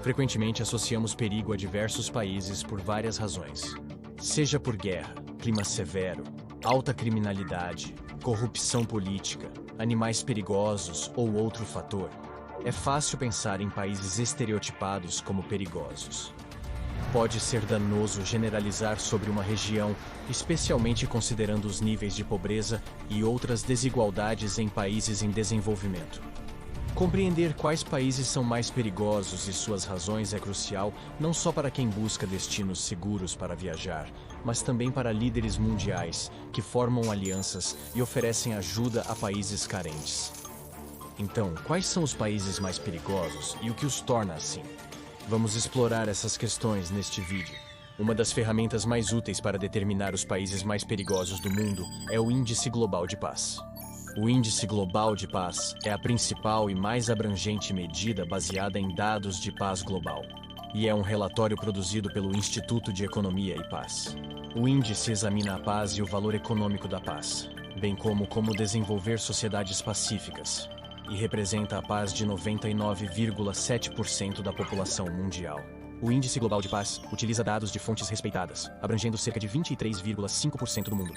Frequentemente associamos perigo a diversos países por várias razões. Seja por guerra, clima severo, alta criminalidade, corrupção política, animais perigosos ou outro fator, é fácil pensar em países estereotipados como perigosos. Pode ser danoso generalizar sobre uma região, especialmente considerando os níveis de pobreza e outras desigualdades em países em desenvolvimento. Compreender quais países são mais perigosos e suas razões é crucial não só para quem busca destinos seguros para viajar, mas também para líderes mundiais que formam alianças e oferecem ajuda a países carentes. Então, quais são os países mais perigosos e o que os torna assim? Vamos explorar essas questões neste vídeo. Uma das ferramentas mais úteis para determinar os países mais perigosos do mundo é o Índice Global de Paz. O Índice Global de Paz é a principal e mais abrangente medida baseada em dados de paz global, e é um relatório produzido pelo Instituto de Economia e Paz. O índice examina a paz e o valor econômico da paz, bem como desenvolver sociedades pacíficas, e representa a paz de 99,7% da população mundial. O Índice Global de Paz utiliza dados de fontes respeitadas, abrangendo cerca de 23,5% do mundo.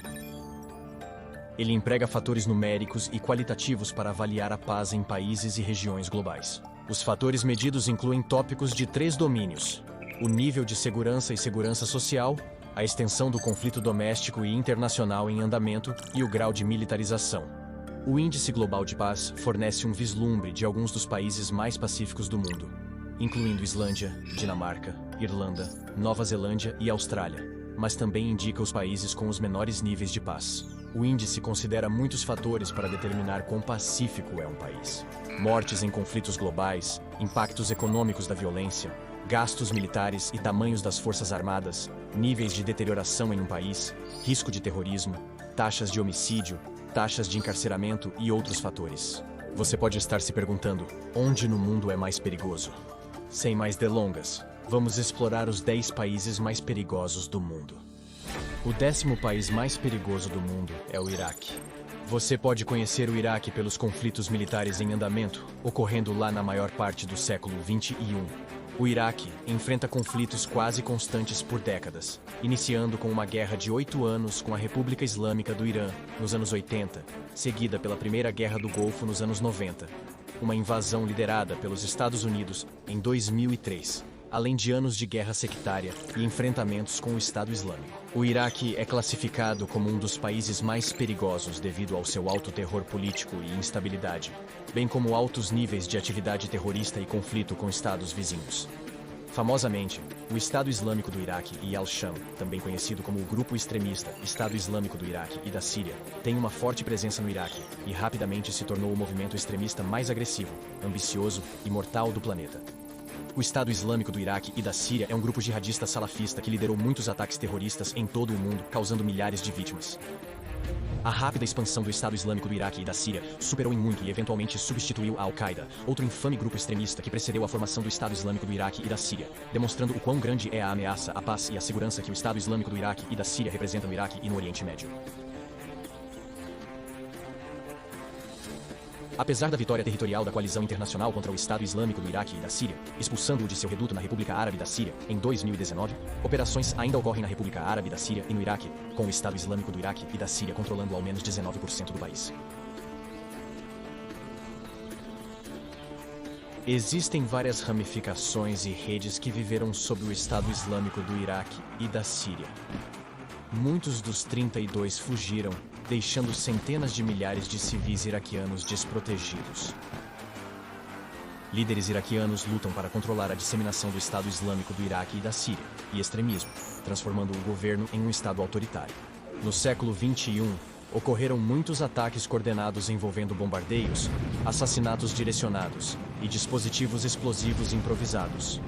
Ele emprega fatores numéricos e qualitativos para avaliar a paz em países e regiões globais. Os fatores medidos incluem tópicos de 3 domínios: o nível de segurança e segurança social, a extensão do conflito doméstico e internacional em andamento e o grau de militarização. O Índice Global de Paz fornece um vislumbre de alguns dos países mais pacíficos do mundo, incluindo Islândia, Dinamarca, Irlanda, Nova Zelândia e Austrália, mas também indica os países com os menores níveis de paz. O índice considera muitos fatores para determinar quão pacífico é um país: mortes em conflitos globais, impactos econômicos da violência, gastos militares e tamanhos das forças armadas, níveis de deterioração em um país, risco de terrorismo, taxas de homicídio, taxas de encarceramento e outros fatores. Você pode estar se perguntando, onde no mundo é mais perigoso? Sem mais delongas, vamos explorar os 10 países mais perigosos do mundo. O 10º país mais perigoso do mundo é o Iraque. Você pode conhecer o Iraque pelos conflitos militares em andamento, ocorrendo lá na maior parte do século XXI. O Iraque enfrenta conflitos quase constantes por décadas, iniciando com uma guerra de 8 anos com a República Islâmica do Irã, nos anos 80, seguida pela Primeira Guerra do Golfo nos anos 90, uma invasão liderada pelos Estados Unidos em 2003, além de anos de guerra sectária e enfrentamentos com o Estado Islâmico. O Iraque é classificado como um dos países mais perigosos devido ao seu alto terror político e instabilidade, bem como altos níveis de atividade terrorista e conflito com estados vizinhos. Famosamente, o Estado Islâmico do Iraque e Al-Sham, também conhecido como o grupo extremista Estado Islâmico do Iraque e da Síria, tem uma forte presença no Iraque e rapidamente se tornou o movimento extremista mais agressivo, ambicioso e mortal do planeta. O Estado Islâmico do Iraque e da Síria é um grupo jihadista salafista que liderou muitos ataques terroristas em todo o mundo, causando milhares de vítimas. A rápida expansão do Estado Islâmico do Iraque e da Síria superou em muito e eventualmente substituiu a Al-Qaeda, outro infame grupo extremista que precedeu a formação do Estado Islâmico do Iraque e da Síria, demonstrando o quão grande é a ameaça à paz e à segurança que o Estado Islâmico do Iraque e da Síria representa no Iraque e no Oriente Médio. Apesar da vitória territorial da coalizão internacional contra o Estado Islâmico do Iraque e da Síria, expulsando-o de seu reduto na República Árabe da Síria, em 2019, operações ainda ocorrem na República Árabe da Síria e no Iraque, com o Estado Islâmico do Iraque e da Síria controlando ao menos 19% do país. Existem várias ramificações e redes que viveram sob o Estado Islâmico do Iraque e da Síria. Muitos dos 32 fugiram, deixando centenas de milhares de civis iraquianos desprotegidos. Líderes iraquianos lutam para controlar a disseminação do Estado Islâmico do Iraque e da Síria, e extremismo, transformando o governo em um Estado autoritário. No século XXI, ocorreram muitos ataques coordenados envolvendo bombardeios, assassinatos direcionados e dispositivos explosivos improvisados.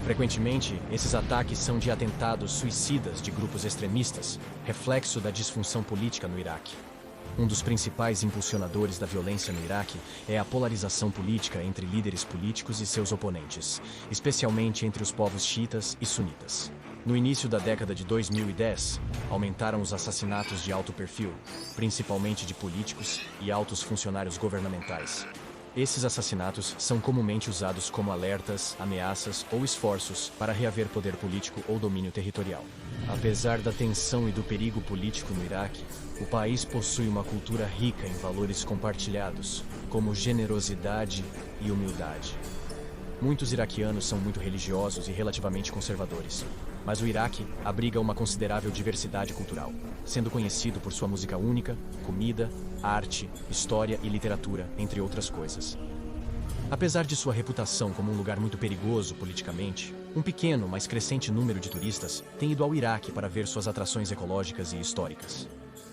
Frequentemente, esses ataques são de atentados suicidas de grupos extremistas, reflexo da disfunção política no Iraque. Um dos principais impulsionadores da violência no Iraque é a polarização política entre líderes políticos e seus oponentes, especialmente entre os povos xiitas e sunitas. No início da década de 2010, aumentaram os assassinatos de alto perfil, principalmente de políticos e altos funcionários governamentais. Esses assassinatos são comumente usados como alertas, ameaças ou esforços para reaver poder político ou domínio territorial. Apesar da tensão e do perigo político no Iraque, o país possui uma cultura rica em valores compartilhados, como generosidade e humildade. Muitos iraquianos são muito religiosos e relativamente conservadores, mas o Iraque abriga uma considerável diversidade cultural, sendo conhecido por sua música única, comida, arte, história e literatura, entre outras coisas. Apesar de sua reputação como um lugar muito perigoso politicamente, um pequeno, mas crescente número de turistas tem ido ao Iraque para ver suas atrações ecológicas e históricas.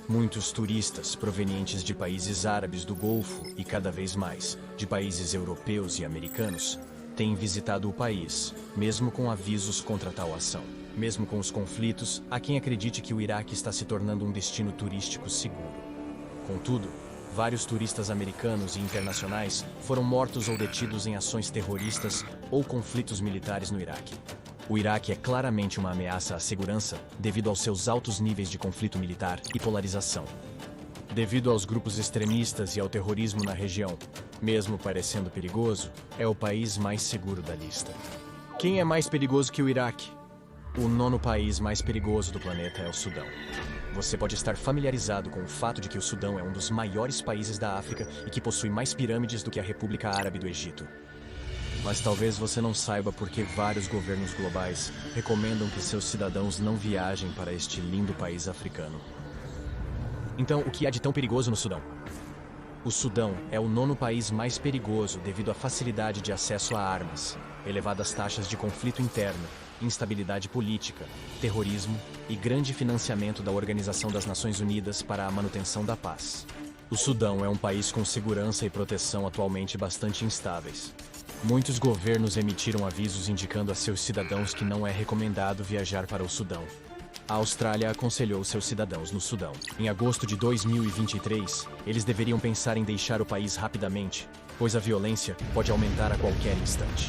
Muitos turistas provenientes de países árabes do Golfo e, cada vez mais, de países europeus e americanos têm visitado o país, mesmo com avisos contra tal ação. Mesmo com os conflitos, há quem acredite que o Iraque está se tornando um destino turístico seguro. Contudo, vários turistas americanos e internacionais foram mortos ou detidos em ações terroristas ou conflitos militares no Iraque. O Iraque é claramente uma ameaça à segurança devido aos seus altos níveis de conflito militar e polarização. Devido aos grupos extremistas e ao terrorismo na região, mesmo parecendo perigoso, é o país mais seguro da lista. Quem é mais perigoso que o Iraque? O nono país mais perigoso do planeta é o Sudão. Você pode estar familiarizado com o fato de que o Sudão é um dos maiores países da África e que possui mais pirâmides do que a República Árabe do Egito. Mas talvez você não saiba por que vários governos globais recomendam que seus cidadãos não viajem para este lindo país africano. Então, o que há de tão perigoso no Sudão? O Sudão é o nono país mais perigoso devido à facilidade de acesso a armas, elevadas taxas de conflito interno, instabilidade política, terrorismo e grande financiamento da Organização das Nações Unidas para a manutenção da paz. O Sudão é um país com segurança e proteção atualmente bastante instáveis. Muitos governos emitiram avisos indicando a seus cidadãos que não é recomendado viajar para o Sudão. A Austrália aconselhou seus cidadãos no Sudão. Em agosto de 2023, eles deveriam pensar em deixar o país rapidamente, pois a violência pode aumentar a qualquer instante.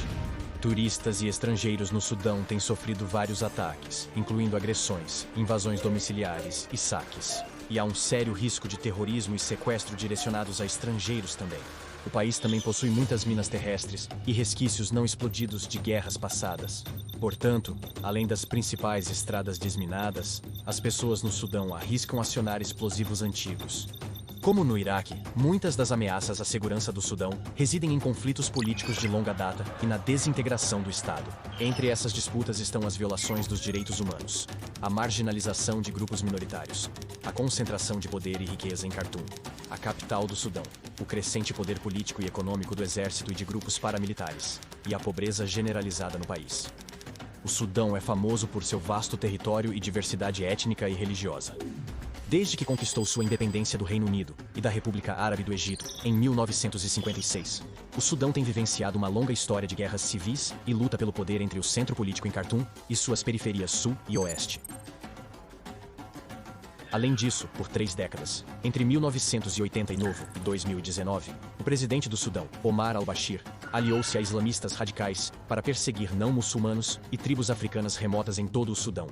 Turistas e estrangeiros no Sudão têm sofrido vários ataques, incluindo agressões, invasões domiciliares e saques. E há um sério risco de terrorismo e sequestro direcionados a estrangeiros também. O país também possui muitas minas terrestres e resquícios não explodidos de guerras passadas. Portanto, além das principais estradas desminadas, as pessoas no Sudão arriscam acionar explosivos antigos. Como no Iraque, muitas das ameaças à segurança do Sudão residem em conflitos políticos de longa data e na desintegração do Estado. Entre essas disputas estão as violações dos direitos humanos, a marginalização de grupos minoritários, a concentração de poder e riqueza em Khartoum, a capital do Sudão, o crescente poder político e econômico do exército e de grupos paramilitares, e a pobreza generalizada no país. O Sudão é famoso por seu vasto território e diversidade étnica e religiosa. Desde que conquistou sua independência do Reino Unido e da República Árabe do Egito em 1956, o Sudão tem vivenciado uma longa história de guerras civis e luta pelo poder entre o centro político em Khartoum e suas periferias sul e oeste. Além disso, por 3 décadas, entre 1989 e 2019, o presidente do Sudão, Omar al-Bashir, aliou-se a islamistas radicais para perseguir não-muçulmanos e tribos africanas remotas em todo o Sudão.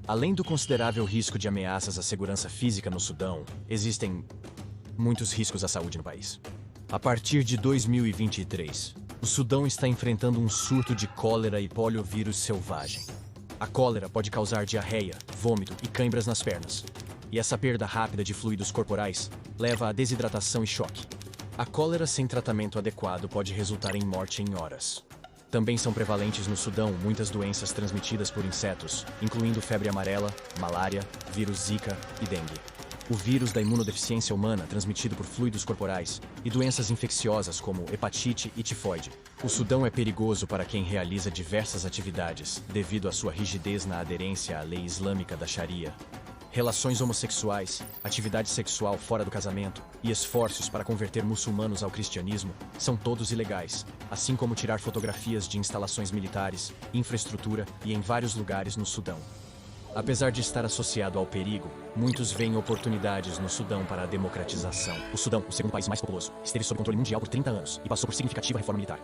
Além do considerável risco de ameaças à segurança física no Sudão, existem muitos riscos à saúde no país. A partir de 2023, o Sudão está enfrentando um surto de cólera e poliovírus selvagem. A cólera pode causar diarreia, vômito e câimbras nas pernas. E essa perda rápida de fluidos corporais leva à desidratação e choque. A cólera sem tratamento adequado pode resultar em morte em horas. Também são prevalentes no Sudão muitas doenças transmitidas por insetos, incluindo febre amarela, malária, vírus Zika e dengue. O vírus da imunodeficiência humana transmitido por fluidos corporais e doenças infecciosas como hepatite e tifoide. O Sudão é perigoso para quem realiza diversas atividades devido à sua rigidez na aderência à lei islâmica da Sharia. Relações homossexuais, atividade sexual fora do casamento e esforços para converter muçulmanos ao cristianismo são todos ilegais, assim como tirar fotografias de instalações militares, infraestrutura e em vários lugares no Sudão. Apesar de estar associado ao perigo, muitos veem oportunidades no Sudão para a democratização. O Sudão, o segundo país mais populoso, esteve sob controle mundial por 30 anos e passou por significativa reforma militar.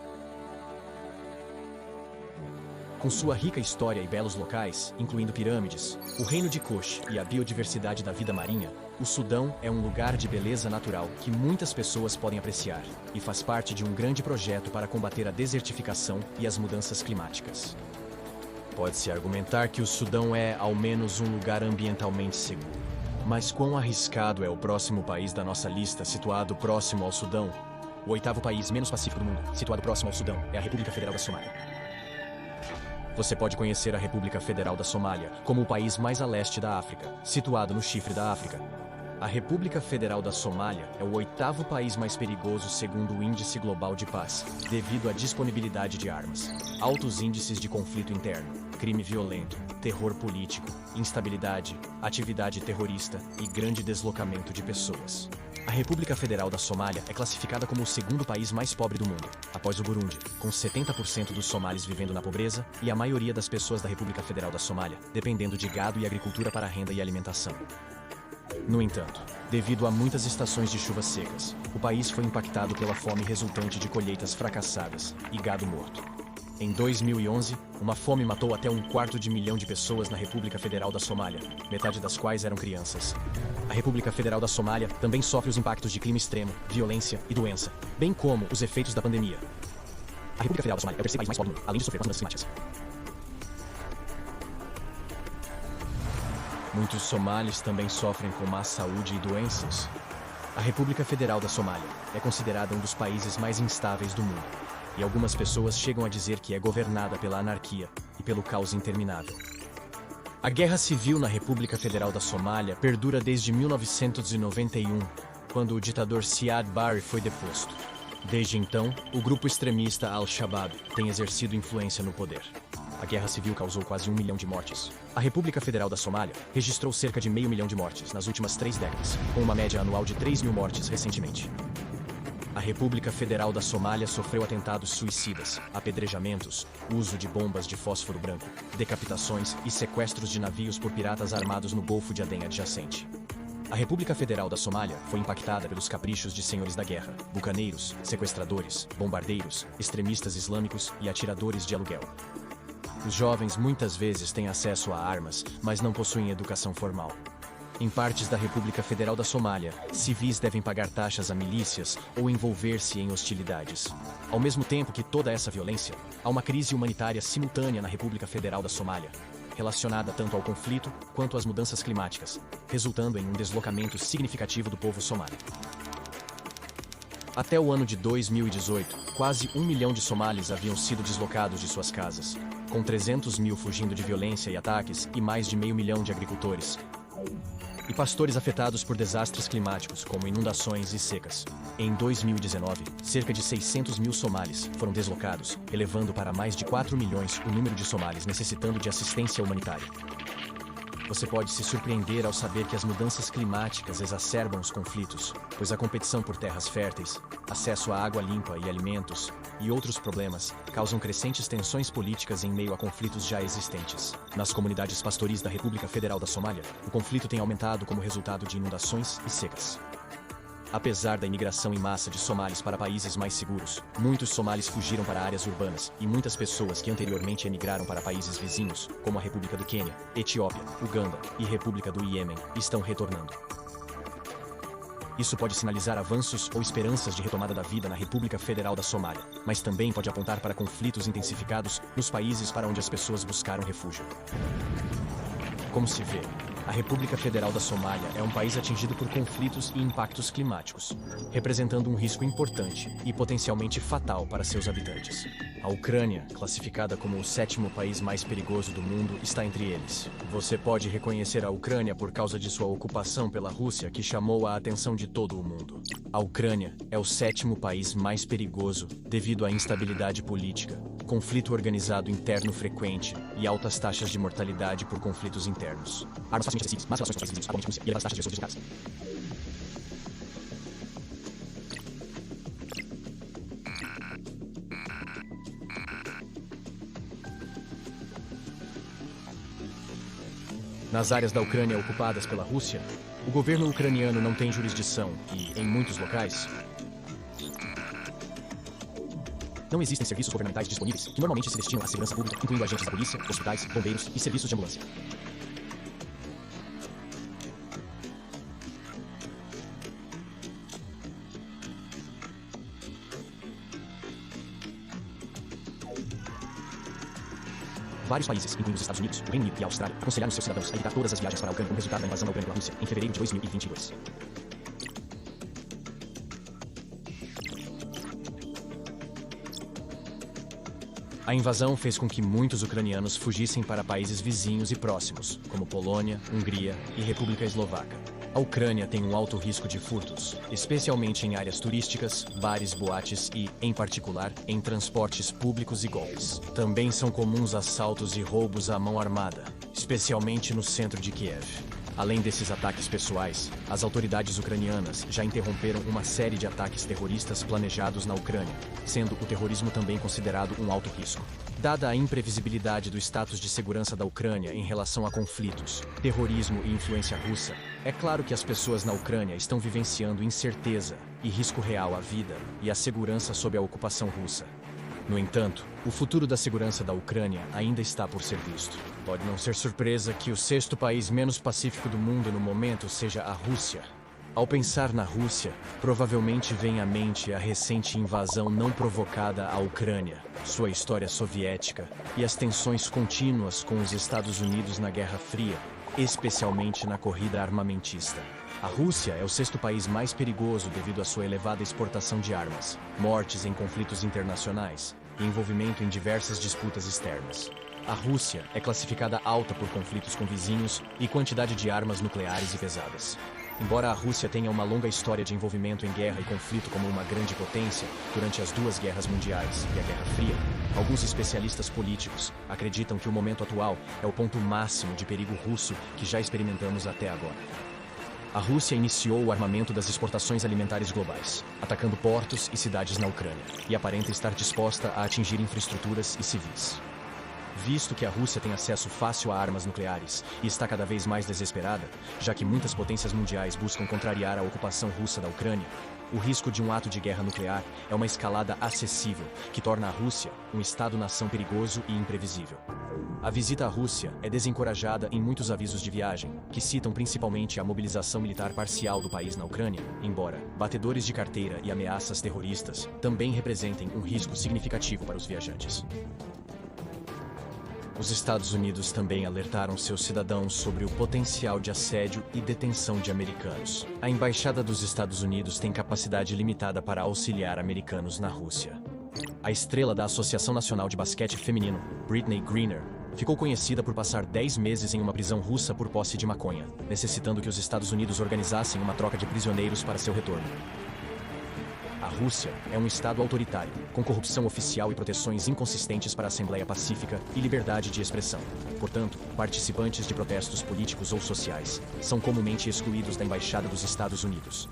Com sua rica história e belos locais, incluindo pirâmides, o reino de Kush e a biodiversidade da vida marinha, o Sudão é um lugar de beleza natural que muitas pessoas podem apreciar e faz parte de um grande projeto para combater a desertificação e as mudanças climáticas. Pode-se argumentar que o Sudão é, ao menos, um lugar ambientalmente seguro. Mas quão arriscado é o próximo país da nossa lista situado próximo ao Sudão? O oitavo país menos pacífico do mundo, situado próximo ao Sudão, é a República Federal da Somália. Você pode conhecer a República Federal da Somália como o país mais a leste da África, situado no chifre da África. A República Federal da Somália é o oitavo país mais perigoso segundo o Índice Global de Paz, devido à disponibilidade de armas, altos índices de conflito interno, crime violento, terror político, instabilidade, atividade terrorista e grande deslocamento de pessoas. A República Federal da Somália é classificada como o segundo país mais pobre do mundo, após o Burundi, com 70% dos somalis vivendo na pobreza e a maioria das pessoas da República Federal da Somália dependendo de gado e agricultura para renda e alimentação. No entanto, devido a muitas estações de chuvas secas, o país foi impactado pela fome resultante de colheitas fracassadas e gado morto. Em 2011, uma fome matou até 250 de pessoas na República Federal da Somália, metade das quais eram crianças. A República Federal da Somália também sofre os impactos de clima extremo, violência e doença, bem como os efeitos da pandemia. A República Federal da Somália é o terceiro país mais pobre do mundo, além de sofrer com as mudanças climáticas. Muitos somalis também sofrem com má saúde e doenças. A República Federal da Somália é considerada um dos países mais instáveis do mundo, e algumas pessoas chegam a dizer que é governada pela anarquia e pelo caos interminável. A guerra civil na República Federal da Somália perdura desde 1991, quando o ditador Siad Barre foi deposto. Desde então, o grupo extremista Al-Shabaab tem exercido influência no poder. A guerra civil causou quase 1 milhão de mortes. A República Federal da Somália registrou cerca de 500 mil de mortes nas últimas 3 décadas, com uma média anual de 3 mil mortes recentemente. A República Federal da Somália sofreu atentados suicidas, apedrejamentos, uso de bombas de fósforo branco, decapitações e sequestros de navios por piratas armados no Golfo de Aden adjacente. A República Federal da Somália foi impactada pelos caprichos de senhores da guerra, bucaneiros, sequestradores, bombardeiros, extremistas islâmicos e atiradores de aluguel. Os jovens muitas vezes têm acesso a armas, mas não possuem educação formal. Em partes da República Federal da Somália, civis devem pagar taxas a milícias ou envolver-se em hostilidades. Ao mesmo tempo que toda essa violência, há uma crise humanitária simultânea na República Federal da Somália, relacionada tanto ao conflito quanto às mudanças climáticas, resultando em um deslocamento significativo do povo somali. Até o ano de 2018, quase 1 milhão de somalis haviam sido deslocados de suas casas, com 300 mil fugindo de violência e ataques e mais de 500 mil de agricultores e pastores afetados por desastres climáticos, como inundações e secas. Em 2019, cerca de 600 mil somalis foram deslocados, elevando para mais de 4 milhões o número de somalis necessitando de assistência humanitária. Você pode se surpreender ao saber que as mudanças climáticas exacerbam os conflitos, pois a competição por terras férteis, acesso à água limpa e alimentos, e outros problemas, causam crescentes tensões políticas em meio a conflitos já existentes. Nas comunidades pastoris da República Federal da Somália, o conflito tem aumentado como resultado de inundações e secas. Apesar da imigração em massa de somalis para países mais seguros, muitos somalis fugiram para áreas urbanas e muitas pessoas que anteriormente emigraram para países vizinhos, como a República do Quênia, Etiópia, Uganda e República do Iêmen, estão retornando. Isso pode sinalizar avanços ou esperanças de retomada da vida na República Federal da Somália, mas também pode apontar para conflitos intensificados nos países para onde as pessoas buscaram refúgio. Como se vê, a República Federal da Somália é um país atingido por conflitos e impactos climáticos, representando um risco importante e potencialmente fatal para seus habitantes. A Ucrânia, classificada como o 7º país mais perigoso do mundo, está entre eles. Você pode reconhecer a Ucrânia por causa de sua ocupação pela Rússia, que chamou a atenção de todo o mundo. A Ucrânia é o 7º país mais perigoso devido à instabilidade política, conflito organizado interno frequente e altas taxas de mortalidade por conflitos internos. Armas facilmente acessíveis, más relações com países vizinhos, atualmente Rússia, e elevadas taxas de pessoas designadas. Nas áreas da Ucrânia ocupadas pela Rússia, o governo ucraniano não tem jurisdição e, em muitos locais, Não existem serviços governamentais disponíveis que normalmente se destinam à segurança pública, incluindo agentes da polícia, hospitais, bombeiros e serviços de ambulância. Vários países, incluindo os Estados Unidos, o Reino Unido e a Austrália, aconselharam seus cidadãos a evitar todas as viagens para a Ucrânia como resultado da invasão da Ucrânia pela Rússia em fevereiro de 2022. A invasão fez com que muitos ucranianos fugissem para países vizinhos e próximos, como Polônia, Hungria e República Eslovaca. A Ucrânia tem um alto risco de furtos, especialmente em áreas turísticas, bares, boates e, em particular, em transportes públicos e golpes. Também são comuns assaltos e roubos à mão armada, especialmente no centro de Kiev. Além desses ataques pessoais, as autoridades ucranianas já interromperam uma série de ataques terroristas planejados na Ucrânia, sendo o terrorismo também considerado um alto risco. Dada a imprevisibilidade do status de segurança da Ucrânia em relação a conflitos, terrorismo e influência russa, é claro que as pessoas na Ucrânia estão vivenciando incerteza e risco real à vida e à segurança sob a ocupação russa. No entanto, o futuro da segurança da Ucrânia ainda está por ser visto. Pode não ser surpresa que o sexto país menos pacífico do mundo no momento seja a Rússia. Ao pensar na Rússia, provavelmente vem à mente a recente invasão não provocada à Ucrânia, sua história soviética e as tensões contínuas com os Estados Unidos na Guerra Fria, especialmente na corrida armamentista. A Rússia é o sexto país mais perigoso devido à sua elevada exportação de armas, mortes em conflitos internacionais e envolvimento em diversas disputas externas. A Rússia é classificada alta por conflitos com vizinhos e quantidade de armas nucleares e pesadas. Embora a Rússia tenha uma longa história de envolvimento em guerra e conflito como uma grande potência durante as duas guerras mundiais e a Guerra Fria, alguns especialistas políticos acreditam que o momento atual é o ponto máximo de perigo russo que já experimentamos até agora. A Rússia iniciou o armamento das exportações alimentares globais, atacando portos e cidades na Ucrânia, e aparenta estar disposta a atingir infraestruturas e civis. Visto que a Rússia tem acesso fácil a armas nucleares e está cada vez mais desesperada, já que muitas potências mundiais buscam contrariar a ocupação russa da Ucrânia, o risco de um ato de guerra nuclear é uma escalada acessível, que torna a Rússia um Estado-nação perigoso e imprevisível. A visita à Rússia é desencorajada em muitos avisos de viagem, que citam principalmente a mobilização militar parcial do país na Ucrânia, embora batedores de carteira e ameaças terroristas também representem um risco significativo para os viajantes. Os Estados Unidos também alertaram seus cidadãos sobre o potencial de assédio e detenção de americanos. A Embaixada dos Estados Unidos tem capacidade limitada para auxiliar americanos na Rússia. A estrela da Associação Nacional de Basquete Feminino, Brittney Griner, ficou conhecida por passar 10 meses em uma prisão russa por posse de maconha, necessitando que os Estados Unidos organizassem uma troca de prisioneiros para seu retorno. A Rússia é um estado autoritário, com corrupção oficial e proteções inconsistentes para a Assembleia Pacífica e liberdade de expressão. Portanto, participantes de protestos políticos ou sociais são comumente excluídos da Embaixada dos Estados Unidos.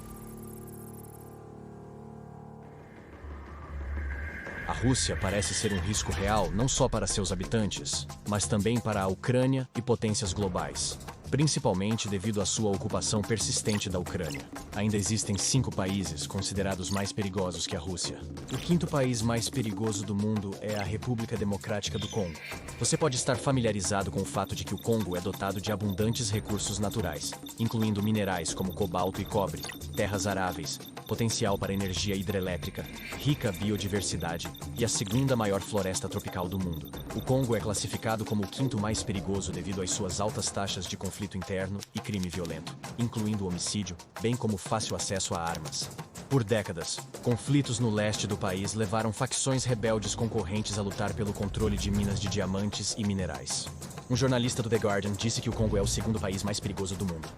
A Rússia parece ser um risco real não só para seus habitantes, mas também para a Ucrânia e potências globais, principalmente devido à sua ocupação persistente da Ucrânia. Ainda existem 5 países considerados mais perigosos que a Rússia. O quinto país mais perigoso do mundo é a República Democrática do Congo. Você pode estar familiarizado com o fato de que o Congo é dotado de abundantes recursos naturais, incluindo minerais como cobalto e cobre, terras aráveis, potencial para energia hidrelétrica, rica biodiversidade e a segunda maior floresta tropical do mundo. O Congo é classificado como o quinto mais perigoso devido às suas altas taxas de conflito interno e crime violento, incluindo homicídio, bem como fácil acesso a armas. Por décadas, conflitos no leste do país levaram facções rebeldes concorrentes a lutar pelo controle de minas de diamantes e minerais. Um jornalista do The Guardian disse que o Congo é o segundo país mais perigoso do mundo.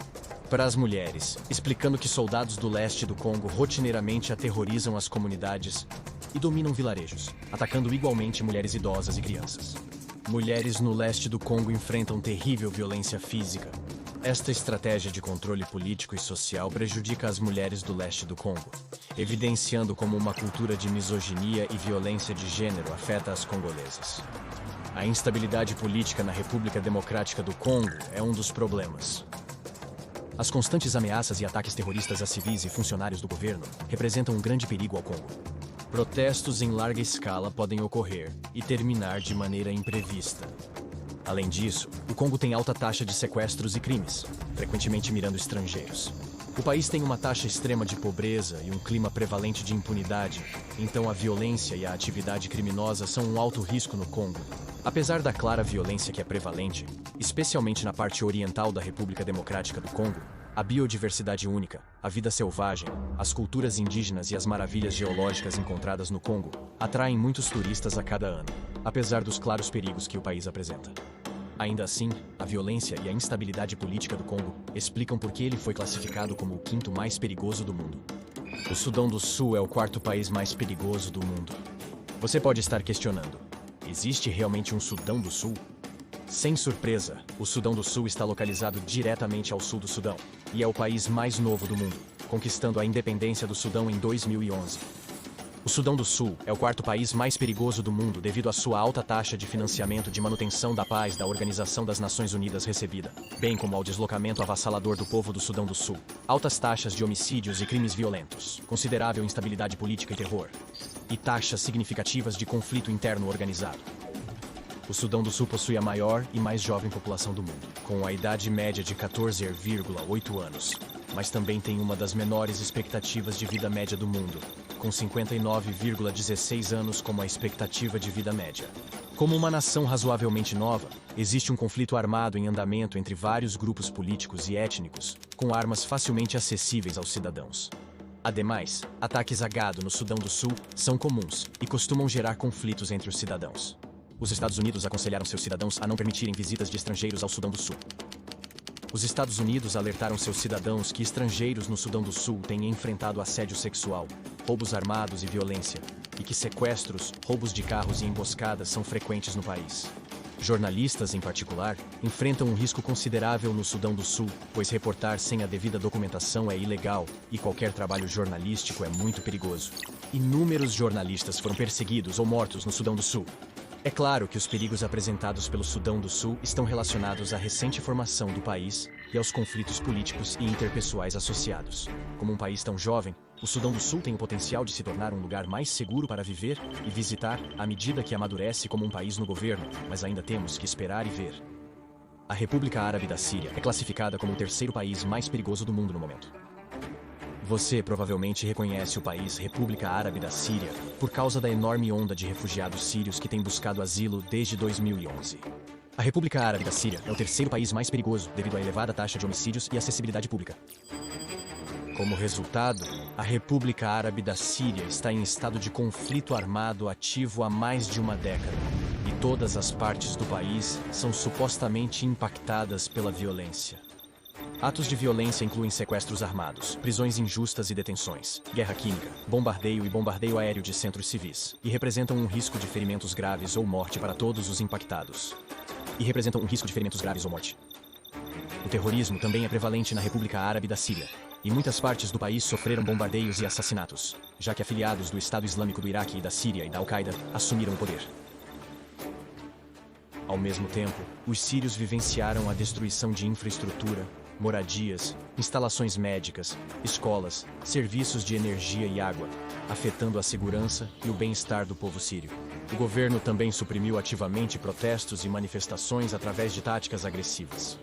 Para as mulheres, explicando que soldados do leste do Congo rotineiramente aterrorizam as comunidades e dominam vilarejos, atacando igualmente mulheres idosas e crianças. Mulheres no leste do Congo enfrentam terrível violência física. Esta estratégia de controle político e social prejudica as mulheres do leste do Congo, evidenciando como uma cultura de misoginia e violência de gênero afeta as congolesas. A instabilidade política na República Democrática do Congo é um dos problemas. As constantes ameaças e ataques terroristas a civis e funcionários do governo representam um grande perigo ao Congo. Protestos em larga escala podem ocorrer e terminar de maneira imprevista. Além disso, o Congo tem alta taxa de sequestros e crimes, frequentemente mirando estrangeiros. O país tem uma taxa extrema de pobreza e um clima prevalente de impunidade, então a violência e a atividade criminosa são um alto risco no Congo. Apesar da clara violência que é prevalente, especialmente na parte oriental da República Democrática do Congo, a biodiversidade única, a vida selvagem, as culturas indígenas e as maravilhas geológicas encontradas no Congo atraem muitos turistas a cada ano, apesar dos claros perigos que o país apresenta. Ainda assim, a violência e a instabilidade política do Congo explicam por que ele foi classificado como o quinto mais perigoso do mundo. O Sudão do Sul é o quarto país mais perigoso do mundo. Você pode estar questionando: existe realmente um Sudão do Sul? Sem surpresa, o Sudão do Sul está localizado diretamente ao sul do Sudão, e é o país mais novo do mundo, conquistando a independência do Sudão em 2011. O Sudão do Sul é o quarto país mais perigoso do mundo devido à sua alta taxa de financiamento de manutenção da paz da Organização das Nações Unidas recebida, bem como ao deslocamento avassalador do povo do Sudão do Sul, altas taxas de homicídios e crimes violentos, considerável instabilidade política e terror, e taxas significativas de conflito interno organizado. O Sudão do Sul possui a maior e mais jovem população do mundo, com a idade média de 14,8 anos, mas também tem uma das menores expectativas de vida média do mundo, com 59,16 anos como a expectativa de vida média. Como uma nação razoavelmente nova, existe um conflito armado em andamento entre vários grupos políticos e étnicos, com armas facilmente acessíveis aos cidadãos. Ademais, ataques a gado no Sudão do Sul são comuns e costumam gerar conflitos entre os cidadãos. Os Estados Unidos aconselharam seus cidadãos a não permitirem visitas de estrangeiros ao Sudão do Sul. Os Estados Unidos alertaram seus cidadãos que estrangeiros no Sudão do Sul têm enfrentado assédio sexual, roubos armados e violência, e que sequestros, roubos de carros e emboscadas são frequentes no país. Jornalistas, em particular, enfrentam um risco considerável no Sudão do Sul, pois reportar sem a devida documentação é ilegal e qualquer trabalho jornalístico é muito perigoso. Inúmeros jornalistas foram perseguidos ou mortos no Sudão do Sul. É claro que os perigos apresentados pelo Sudão do Sul estão relacionados à recente formação do país e aos conflitos políticos e interpessoais associados. Como um país tão jovem, o Sudão do Sul tem o potencial de se tornar um lugar mais seguro para viver e visitar à medida que amadurece como um país no governo, mas ainda temos que esperar e ver. A República Árabe da Síria é classificada como o terceiro país mais perigoso do mundo no momento. Você provavelmente reconhece o país República Árabe da Síria por causa da enorme onda de refugiados sírios que têm buscado asilo desde 2011. A República Árabe da Síria é o terceiro país mais perigoso devido à elevada taxa de homicídios e acessibilidade pública. Como resultado, a República Árabe da Síria está em estado de conflito armado ativo há mais de uma década, e todas as partes do país são supostamente impactadas pela violência. Atos de violência incluem sequestros armados, prisões injustas e detenções, guerra química, bombardeio e bombardeio aéreo de centros civis, e representam um risco de ferimentos graves ou morte para todos os impactados. O terrorismo também é prevalente na República Árabe da Síria, e muitas partes do país sofreram bombardeios e assassinatos, já que afiliados do Estado Islâmico do Iraque e da Síria e da Al-Qaeda assumiram o poder. Ao mesmo tempo, os sírios vivenciaram a destruição de infraestrutura, moradias, instalações médicas, escolas, serviços de energia e água, afetando a segurança e o bem-estar do povo sírio. O governo também suprimiu ativamente protestos e manifestações através de táticas agressivas.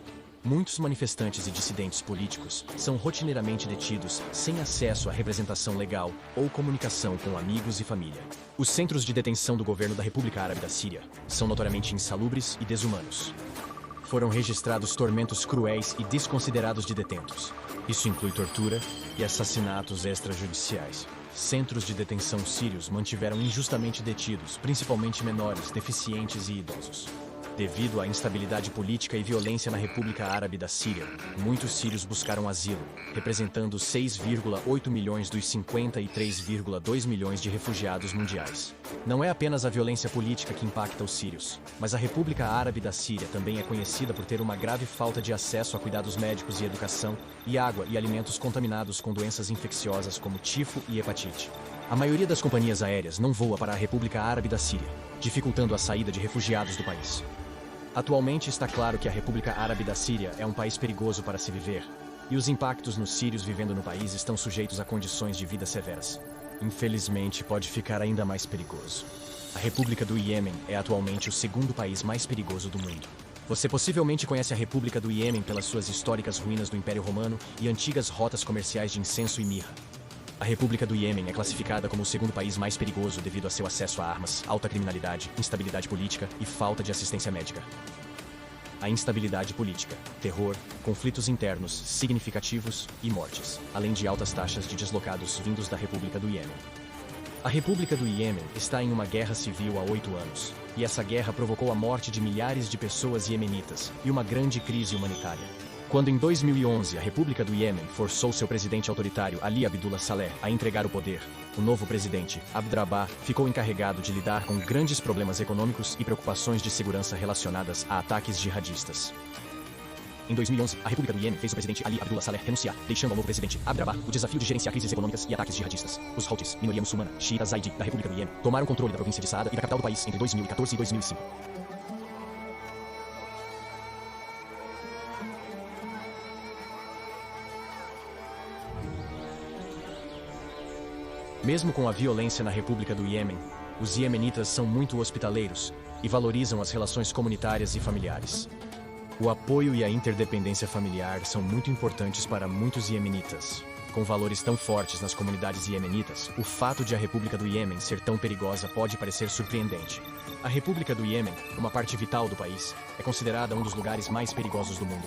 Muitos manifestantes e dissidentes políticos são rotineiramente detidos sem acesso à representação legal ou comunicação com amigos e família. Os centros de detenção do governo da República Árabe da Síria são notoriamente insalubres e desumanos. Foram registrados tormentos cruéis e desconsiderados de detentos. Isso inclui tortura e assassinatos extrajudiciais. Centros de detenção sírios mantiveram injustamente detidos, principalmente menores, deficientes e idosos. Devido à instabilidade política e violência na República Árabe da Síria, muitos sírios buscaram asilo, representando 6,8 milhões dos 53,2 milhões de refugiados mundiais. Não é apenas a violência política que impacta os sírios, mas a República Árabe da Síria também é conhecida por ter uma grave falta de acesso a cuidados médicos e educação, e água e alimentos contaminados com doenças infecciosas como tifo e hepatite. A maioria das companhias aéreas não voa para a República Árabe da Síria, dificultando a saída de refugiados do país. Atualmente está claro que a República Árabe da Síria é um país perigoso para se viver, e os impactos nos sírios vivendo no país estão sujeitos a condições de vida severas. Infelizmente, pode ficar ainda mais perigoso. A República do Iêmen é atualmente o segundo país mais perigoso do mundo. Você possivelmente conhece a República do Iêmen pelas suas históricas ruínas do Império Romano e antigas rotas comerciais de incenso e mirra. A República do Iêmen é classificada como o segundo país mais perigoso devido a seu acesso a armas, alta criminalidade, instabilidade política e falta de assistência médica. A instabilidade política, terror, conflitos internos significativos e mortes, além de altas taxas de deslocados vindos da República do Iêmen. A República do Iêmen está em uma guerra civil há 8 anos, e essa guerra provocou a morte de milhares de pessoas iemenitas e uma grande crise humanitária. Quando em 2011 a República do Iêmen forçou seu presidente autoritário Ali Abdullah Saleh a entregar o poder, o novo presidente, Abd Rabbah, ficou encarregado de lidar com grandes problemas econômicos e preocupações de segurança relacionadas a ataques jihadistas. Em 2011, a República do Iêmen fez o presidente Ali Abdullah Saleh renunciar, deixando ao novo presidente, Abd Rabbah, o desafio de gerenciar crises econômicas e ataques jihadistas. Os Houthis, minoria muçulmana, xiita zaidi, da República do Iêmen, tomaram controle da província de Saada e da capital do país entre 2014 e 2005. Mesmo com a violência na República do Iêmen, os iemenitas são muito hospitaleiros e valorizam as relações comunitárias e familiares. O apoio e a interdependência familiar são muito importantes para muitos iemenitas. Com valores tão fortes nas comunidades iemenitas, o fato de a República do Iêmen ser tão perigosa pode parecer surpreendente. A República do Iêmen, uma parte vital do país, é considerada um dos lugares mais perigosos do mundo.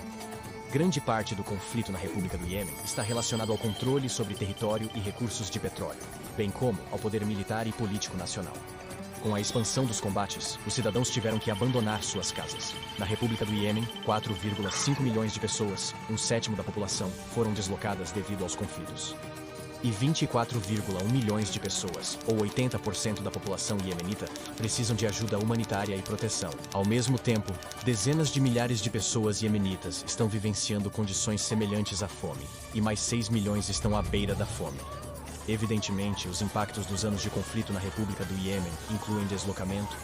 Grande parte do conflito na República do Iêmen está relacionado ao controle sobre território e recursos de petróleo, bem como ao poder militar e político nacional. Com a expansão dos combates, os cidadãos tiveram que abandonar suas casas. Na República do Iêmen, 4,5 milhões de pessoas, 1/7 da população, foram deslocadas devido aos conflitos. E 24,1 milhões de pessoas, ou 80% da população iemenita, precisam de ajuda humanitária e proteção. Ao mesmo tempo, dezenas de milhares de pessoas iemenitas estão vivenciando condições semelhantes à fome, e mais 6 milhões estão à beira da fome. Evidentemente, os impactos dos anos de conflito na República do Iêmen incluem deslocamento,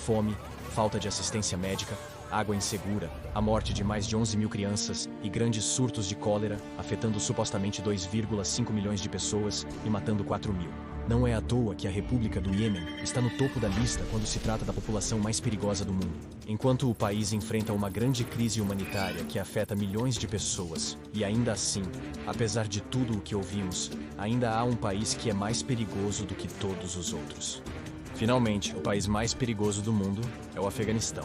fome, falta de assistência médica, água insegura, a morte de mais de 11 mil crianças e grandes surtos de cólera, afetando supostamente 2,5 milhões de pessoas e matando 4 mil. Não é à toa que a República do Iêmen está no topo da lista quando se trata da população mais perigosa do mundo. Enquanto o país enfrenta uma grande crise humanitária que afeta milhões de pessoas, e ainda assim, apesar de tudo o que ouvimos, ainda há um país que é mais perigoso do que todos os outros. Finalmente, o país mais perigoso do mundo é o Afeganistão.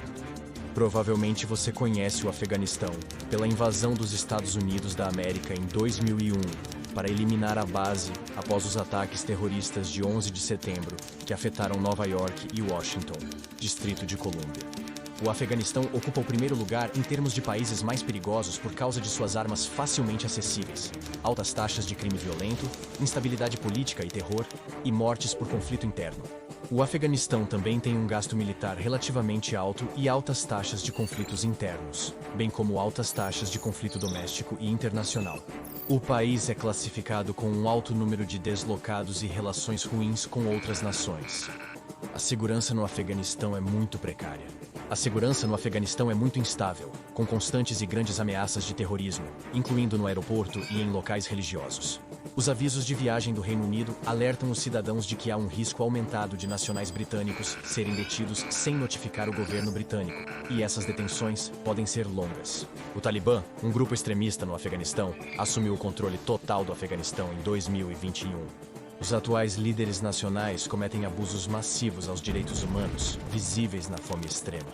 Provavelmente você conhece o Afeganistão pela invasão dos Estados Unidos da América em 2001 para eliminar a base após os ataques terroristas de 11 de setembro que afetaram Nova York e Washington, Distrito de Colômbia. O Afeganistão ocupa o primeiro lugar em termos de países mais perigosos por causa de suas armas facilmente acessíveis, altas taxas de crime violento, instabilidade política e terror, e mortes por conflito interno. O Afeganistão também tem um gasto militar relativamente alto e altas taxas de conflitos internos, bem como altas taxas de conflito doméstico e internacional. O país é classificado com um alto número de deslocados e relações ruins com outras nações. A segurança no Afeganistão é muito precária. A segurança no Afeganistão é muito instável, com constantes e grandes ameaças de terrorismo, incluindo no aeroporto e em locais religiosos. Os avisos de viagem do Reino Unido alertam os cidadãos de que há um risco aumentado de nacionais britânicos serem detidos sem notificar o governo britânico, e essas detenções podem ser longas. O Talibã, um grupo extremista no Afeganistão, assumiu o controle total do Afeganistão em 2021. Os atuais líderes nacionais cometem abusos massivos aos direitos humanos, visíveis na fome extrema.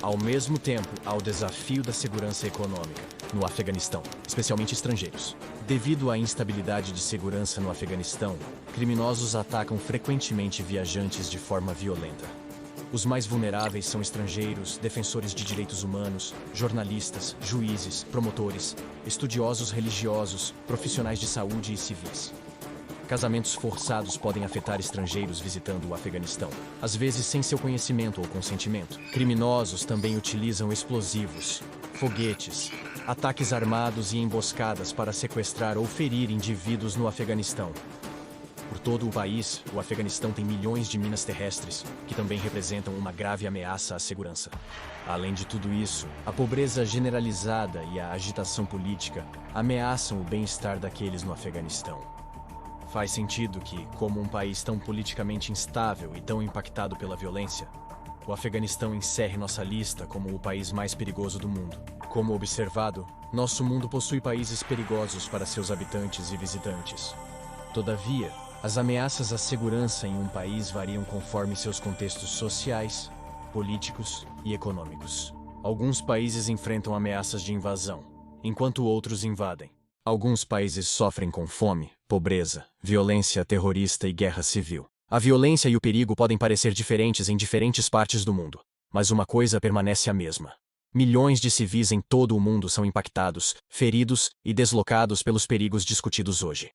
Ao mesmo tempo, há o desafio da segurança econômica no Afeganistão, especialmente estrangeiros. Devido à instabilidade de segurança no Afeganistão, criminosos atacam frequentemente viajantes de forma violenta. Os mais vulneráveis são estrangeiros, defensores de direitos humanos, jornalistas, juízes, promotores, estudiosos religiosos, profissionais de saúde e civis. Casamentos forçados podem afetar estrangeiros visitando o Afeganistão, às vezes sem seu conhecimento ou consentimento. Criminosos também utilizam explosivos, foguetes, ataques armados e emboscadas para sequestrar ou ferir indivíduos no Afeganistão. por todo o país, o Afeganistão tem milhões de minas terrestres, que também representam uma grave ameaça à segurança. Além de tudo isso, a pobreza generalizada e a agitação política ameaçam o bem-estar daqueles no Afeganistão. Faz sentido que, como um país tão politicamente instável e tão impactado pela violência, o Afeganistão encerre nossa lista como o país mais perigoso do mundo. Como observado, nosso mundo possui países perigosos para seus habitantes e visitantes. Todavia, as ameaças à segurança em um país variam conforme seus contextos sociais, políticos e econômicos. Alguns países enfrentam ameaças de invasão, enquanto outros invadem. Alguns países sofrem com fome, pobreza, violência terrorista e guerra civil. A violência e o perigo podem parecer diferentes em diferentes partes do mundo, mas uma coisa permanece a mesma. Milhões de civis em todo o mundo são impactados, feridos e deslocados pelos perigos discutidos hoje.